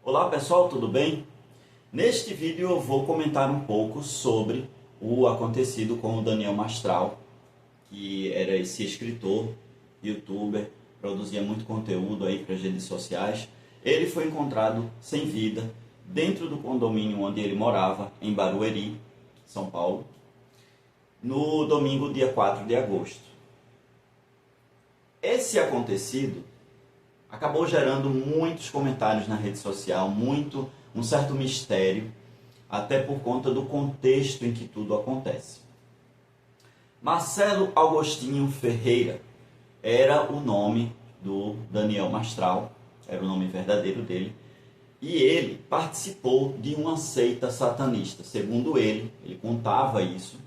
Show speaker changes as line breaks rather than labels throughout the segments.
Olá pessoal, tudo bem? Neste vídeo eu vou comentar um pouco sobre o acontecido com o Daniel Mastral, que era esse escritor, youtuber, produzia muito conteúdo aí para as redes sociais. Ele foi encontrado sem vida dentro do condomínio onde ele morava, em Barueri, São Paulo, no domingo, dia 4 de agosto. Esse acontecido acabou gerando muitos comentários na rede social, um certo mistério, até por conta do contexto em que tudo acontece. Marcelo Augustinho Ferreira era o nome do Daniel Mastral, era o nome verdadeiro dele, e ele participou de uma seita satanista. Segundo ele contava isso,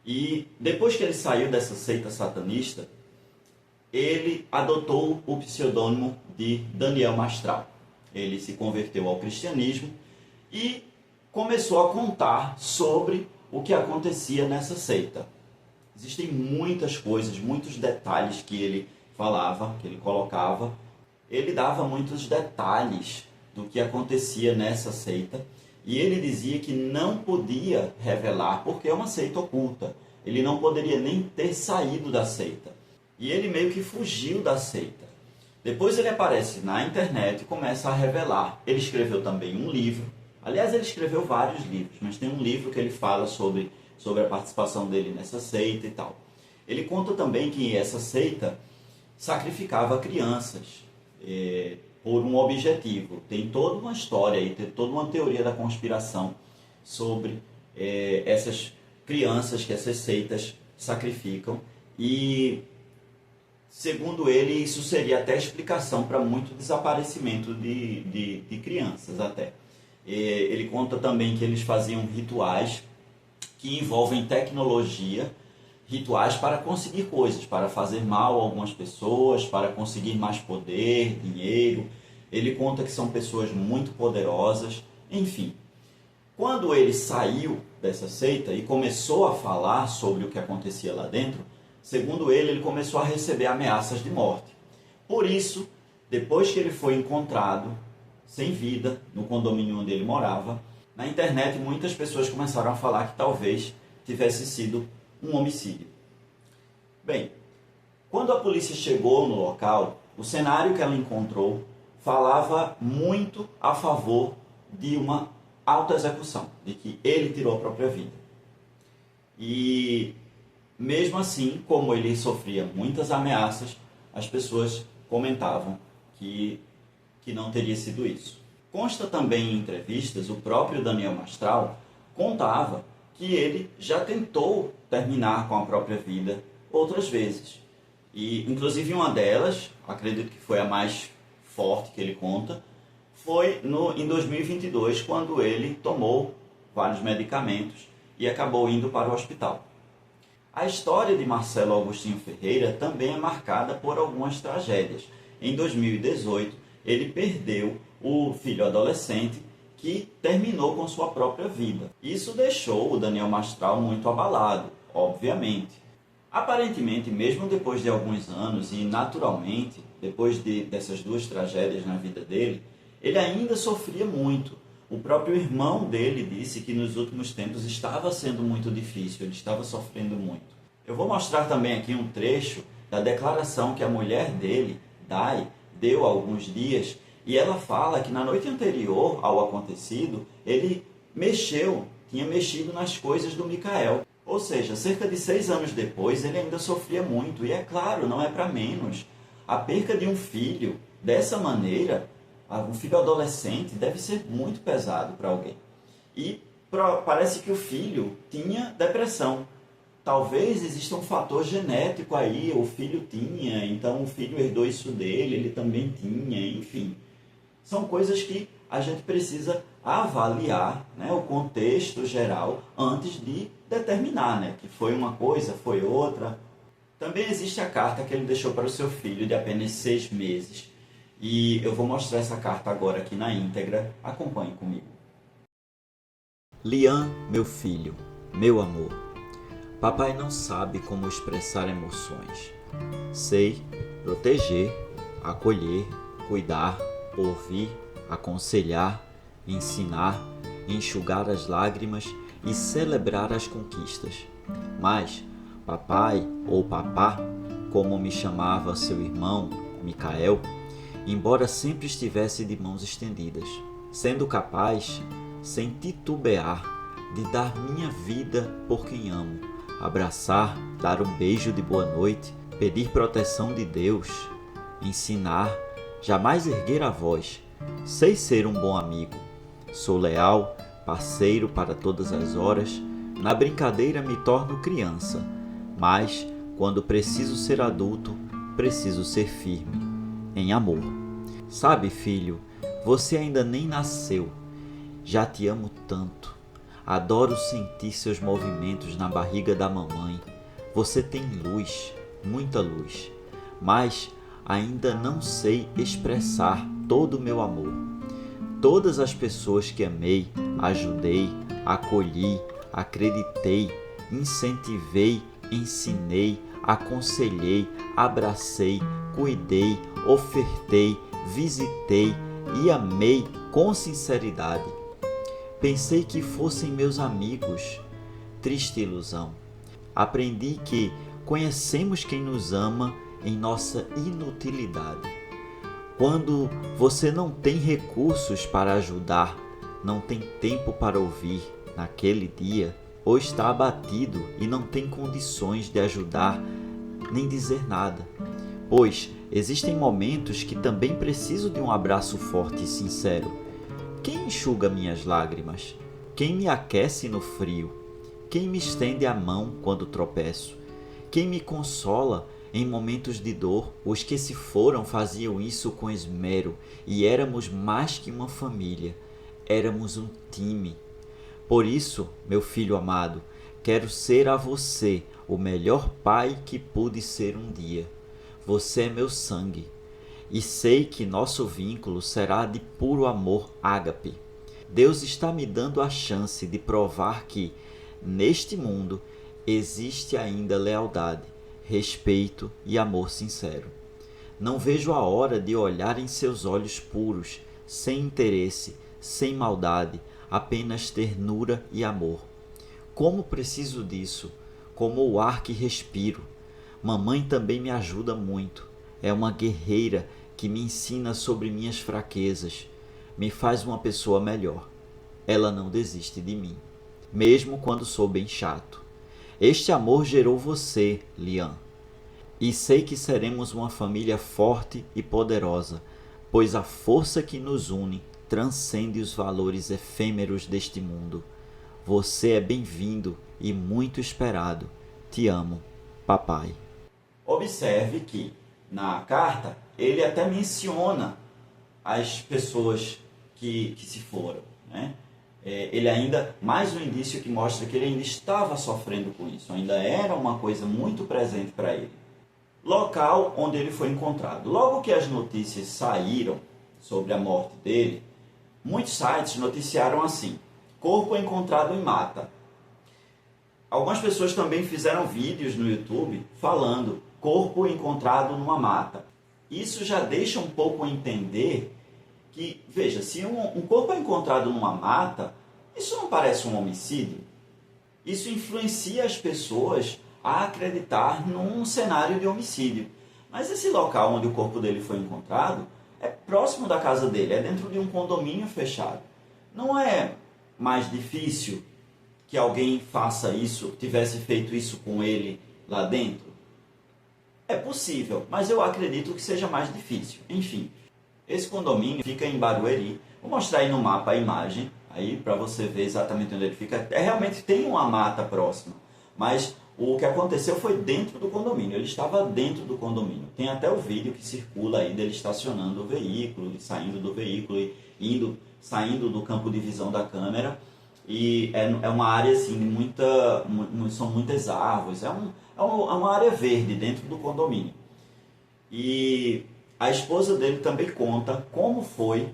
e depois que ele saiu dessa seita satanista, ele adotou o pseudônimo de Daniel Mastral. Ele se converteu ao cristianismo e começou a contar sobre o que acontecia nessa seita. Existem muitas coisas, muitos detalhes que ele falava, que ele colocava. Ele dava muitos detalhes do que acontecia nessa seita e ele dizia que não podia revelar porque é uma seita oculta. Ele não poderia nem ter saído da seita. E ele meio que fugiu da seita. Depois ele aparece na internet e começa a revelar. Ele escreveu também um livro. Aliás, ele escreveu vários livros, mas tem um livro que ele fala sobre a participação dele nessa seita e tal. Ele conta também que essa seita sacrificava crianças por um objetivo. Tem toda uma história e tem toda uma teoria da conspiração sobre essas crianças que essas seitas sacrificam. E segundo ele, isso seria até explicação para muito desaparecimento de crianças até. Ele conta também que eles faziam rituais que envolvem tecnologia, rituais para conseguir coisas, para fazer mal a algumas pessoas, para conseguir mais poder, dinheiro. Ele conta que são pessoas muito poderosas, enfim. Quando ele saiu dessa seita e começou a falar sobre o que acontecia lá dentro, segundo ele começou a receber ameaças de morte. Por isso, depois que ele foi encontrado sem vida no condomínio onde ele morava, na internet muitas pessoas começaram a falar que talvez tivesse sido um homicídio. Bem, quando a polícia chegou no local, o cenário que ela encontrou falava muito a favor de uma autoexecução, de que ele tirou a própria vida. E mesmo assim, como ele sofria muitas ameaças, as pessoas comentavam que não teria sido isso. Consta também em entrevistas, o próprio Daniel Mastral contava que ele já tentou terminar com a própria vida outras vezes. E, inclusive, uma delas, acredito que foi a mais forte que ele conta, foi em 2022, quando ele tomou vários medicamentos e acabou indo para o hospital. A história de Marcelo Augustinho Ferreira também é marcada por algumas tragédias. Em 2018, ele perdeu o filho adolescente que terminou com sua própria vida. Isso deixou o Daniel Mastral muito abalado, obviamente. Aparentemente, mesmo depois de alguns anos e naturalmente, depois dessas duas tragédias na vida dele, ele ainda sofria muito. O próprio irmão dele disse que nos últimos tempos estava sendo muito difícil, ele estava sofrendo muito. Eu vou mostrar também aqui um trecho da declaração que a mulher dele, Dai, deu há alguns dias, e ela fala que na noite anterior ao acontecido, ele tinha mexido nas coisas do Micael. Ou seja, cerca de 6 anos depois, ele ainda sofria muito, e é claro, não é para menos. A perca de um filho dessa maneira, um filho adolescente, deve ser muito pesado para alguém. E parece que o filho tinha depressão. Talvez exista um fator genético aí, o filho tinha, então o filho herdou isso dele, ele também tinha, enfim. São coisas que a gente precisa avaliar, né, o contexto geral antes de determinar, né, que foi uma coisa, foi outra. Também existe a carta que ele deixou para o seu filho de apenas 6 meses. E eu vou mostrar essa carta agora aqui na íntegra. Acompanhe comigo. Lian, meu filho, meu amor. Papai não sabe como expressar emoções. Sei proteger, acolher, cuidar, ouvir, aconselhar, ensinar, enxugar as lágrimas e celebrar as conquistas. Mas, papai ou papá, como me chamava seu irmão, Micael, embora sempre estivesse de mãos estendidas, sendo capaz, sem titubear, de dar minha vida por quem amo, abraçar, dar um beijo de boa noite, pedir proteção de Deus, ensinar, jamais erguer a voz. Sei ser um bom amigo, sou leal, parceiro para todas as horas, na brincadeira me torno criança, mas, quando preciso ser adulto, preciso ser firme, em amor. Sabe, filho, você ainda nem nasceu, já te amo tanto. Adoro sentir seus movimentos na barriga da mamãe. Você tem luz, muita luz, mas ainda não sei expressar todo o meu amor. Todas as pessoas que amei, ajudei, acolhi, acreditei, incentivei, ensinei, aconselhei, abracei, cuidei, ofertei, visitei e amei com sinceridade. Pensei que fossem meus amigos. Triste ilusão. Aprendi que conhecemos quem nos ama em nossa inutilidade. Quando você não tem recursos para ajudar, não tem tempo para ouvir naquele dia, ou está abatido e não tem condições de ajudar nem dizer nada. Pois existem momentos que também preciso de um abraço forte e sincero. Quem enxuga minhas lágrimas? Quem me aquece no frio? Quem me estende a mão quando tropeço? Quem me consola em momentos de dor? Os que se foram faziam isso com esmero e éramos mais que uma família, éramos um time. Por isso, meu filho amado, quero ser a você o melhor pai que pude ser um dia. Você é meu sangue e sei que nosso vínculo será de puro amor ágape. Deus está me dando a chance de provar que, neste mundo, existe ainda lealdade, respeito e amor sincero. Não vejo a hora de olhar em seus olhos puros, sem interesse, sem maldade, apenas ternura e amor. Como preciso disso, como o ar que respiro. Mamãe também me ajuda muito. É uma guerreira que me ensina sobre minhas fraquezas, me faz uma pessoa melhor. Ela não desiste de mim, mesmo quando sou bem chato. Este amor gerou você, Lian, e sei que seremos uma família forte e poderosa, pois a força que nos une transcende os valores efêmeros deste mundo. Você é bem-vindo e muito esperado. Te amo, papai. Observe que, na carta, ele até menciona as pessoas que se foram, né? Ele ainda, mais um indício que mostra que ele ainda estava sofrendo com isso, ainda era uma coisa muito presente para ele. Local onde ele foi encontrado. Logo que as notícias saíram sobre a morte dele, muitos sites noticiaram assim: corpo encontrado em mata. Algumas pessoas também fizeram vídeos no YouTube falando corpo encontrado numa mata. Isso já deixa um pouco entender que, veja, se um corpo é encontrado numa mata, isso não parece um homicídio? Isso influencia as pessoas a acreditar num cenário de homicídio. Mas esse local onde o corpo dele foi encontrado é próximo da casa dele, é dentro de um condomínio fechado. Não é mais difícil que alguém faça isso, tivesse feito isso com ele lá dentro? É possível, mas eu acredito que seja mais difícil. Enfim, esse condomínio fica em Barueri. Vou mostrar aí no mapa a imagem, aí para você ver exatamente onde ele fica. Realmente tem uma mata próxima, mas o que aconteceu foi dentro do condomínio. Ele estava dentro do condomínio. Tem até o vídeo que circula aí dele estacionando o veículo, saindo do veículo e saindo do campo de visão da câmera. E é uma área assim, são muitas árvores. É uma área verde dentro do condomínio. E a esposa dele também conta como foi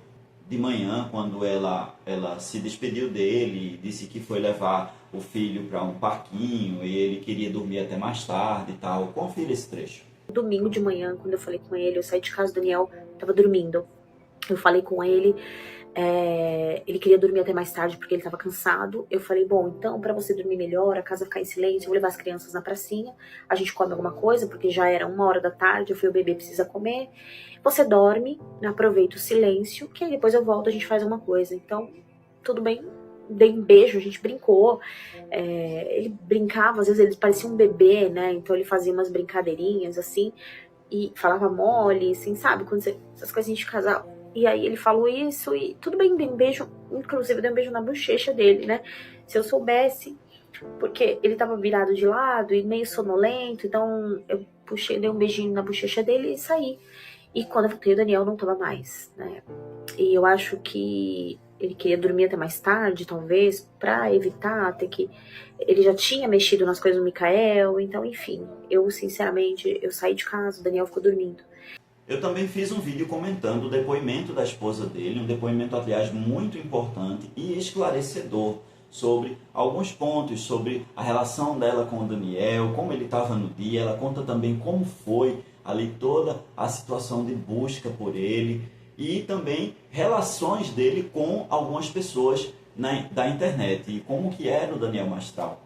de manhã, quando ela se despediu dele, disse que foi levar o filho para um parquinho e ele queria dormir até mais tarde e tal. Confira esse trecho.
Domingo de manhã, quando eu falei com ele, eu saí de casa, o Daniel estava dormindo. Eu falei com ele, ele queria dormir até mais tarde porque ele estava cansado. Eu falei, bom, então para você dormir melhor, a casa ficar em silêncio, eu vou levar as crianças na pracinha, a gente come alguma coisa, porque já era 1 hora da tarde, eu falei, o bebê precisa comer. Você dorme, aproveita o silêncio, que aí depois eu volto, a gente faz alguma coisa. Então, tudo bem, dei um beijo, a gente brincou. Ele brincava, às vezes ele parecia um bebê, né? Então ele fazia umas brincadeirinhas assim, e falava mole, assim, sabe? Quando essas coisinhas de casal. E aí ele falou isso e tudo bem, dei um beijo, inclusive dei um beijo na bochecha dele, né? Se eu soubesse, porque ele tava virado de lado e meio sonolento, então eu puxei, dei um beijinho na bochecha dele e saí. E quando eu voltei, o Daniel não tava mais, né? E eu acho que ele queria dormir até mais tarde, talvez, pra evitar ter que... Ele já tinha mexido nas coisas do Mikael, então, enfim. Eu, sinceramente, eu saí de casa, o Daniel ficou dormindo.
Eu também fiz um vídeo comentando o depoimento da esposa dele, um depoimento, aliás, muito importante e esclarecedor sobre alguns pontos, sobre a relação dela com o Daniel, como ele estava no dia. Ela conta também como foi ali toda a situação de busca por ele e também relações dele com algumas pessoas da internet e como que era o Daniel Mastral.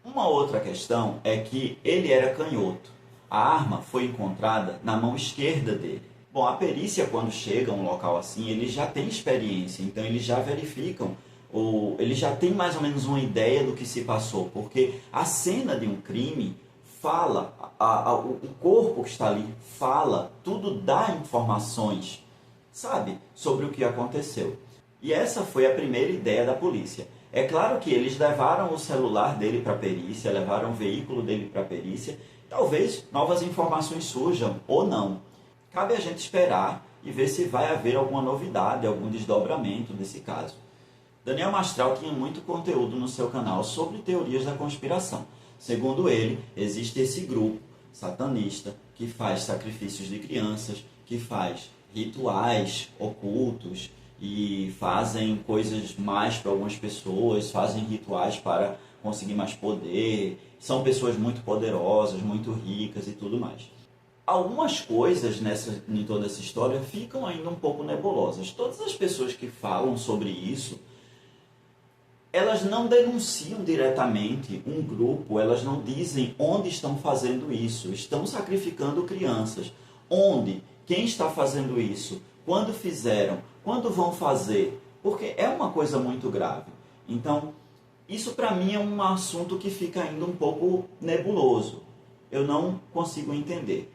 Uma outra questão é que ele era canhoto. A arma foi encontrada na mão esquerda dele. Bom, a perícia, quando chega a um local assim, eles já têm experiência, então eles já verificam, ou eles já têm mais ou menos uma ideia do que se passou, porque a cena de um crime fala, o corpo que está ali fala, tudo dá informações, sabe, sobre o que aconteceu. E essa foi a primeira ideia da polícia. É claro que eles levaram o celular dele para a perícia, levaram o veículo dele para a perícia. Talvez novas informações surjam ou não. Cabe a gente esperar e ver se vai haver alguma novidade, algum desdobramento desse caso. Daniel Mastral tinha muito conteúdo no seu canal sobre teorias da conspiração. Segundo ele, existe esse grupo satanista que faz sacrifícios de crianças, que faz rituais ocultos, e fazem coisas mais para algumas pessoas, fazem rituais para conseguir mais poder, são pessoas muito poderosas, muito ricas e tudo mais. Algumas coisas em toda essa história ficam ainda um pouco nebulosas. Todas as pessoas que falam sobre isso, elas não denunciam diretamente um grupo, elas não dizem onde estão fazendo isso, estão sacrificando crianças. Onde? Quem está fazendo isso? Quando fizeram? Quando vão fazer? Porque é uma coisa muito grave. Então, isso para mim é um assunto que fica ainda um pouco nebuloso. Eu não consigo entender.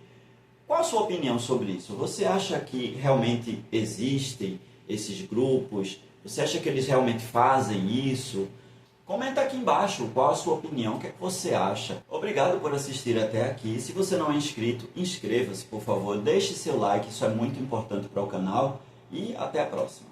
Qual a sua opinião sobre isso? Você acha que realmente existem esses grupos? Você acha que eles realmente fazem isso? Comenta aqui embaixo qual a sua opinião, o que é que você acha. Obrigado por assistir até aqui. Se você não é inscrito, inscreva-se, por favor. Deixe seu like, isso é muito importante para o canal. E até a próxima.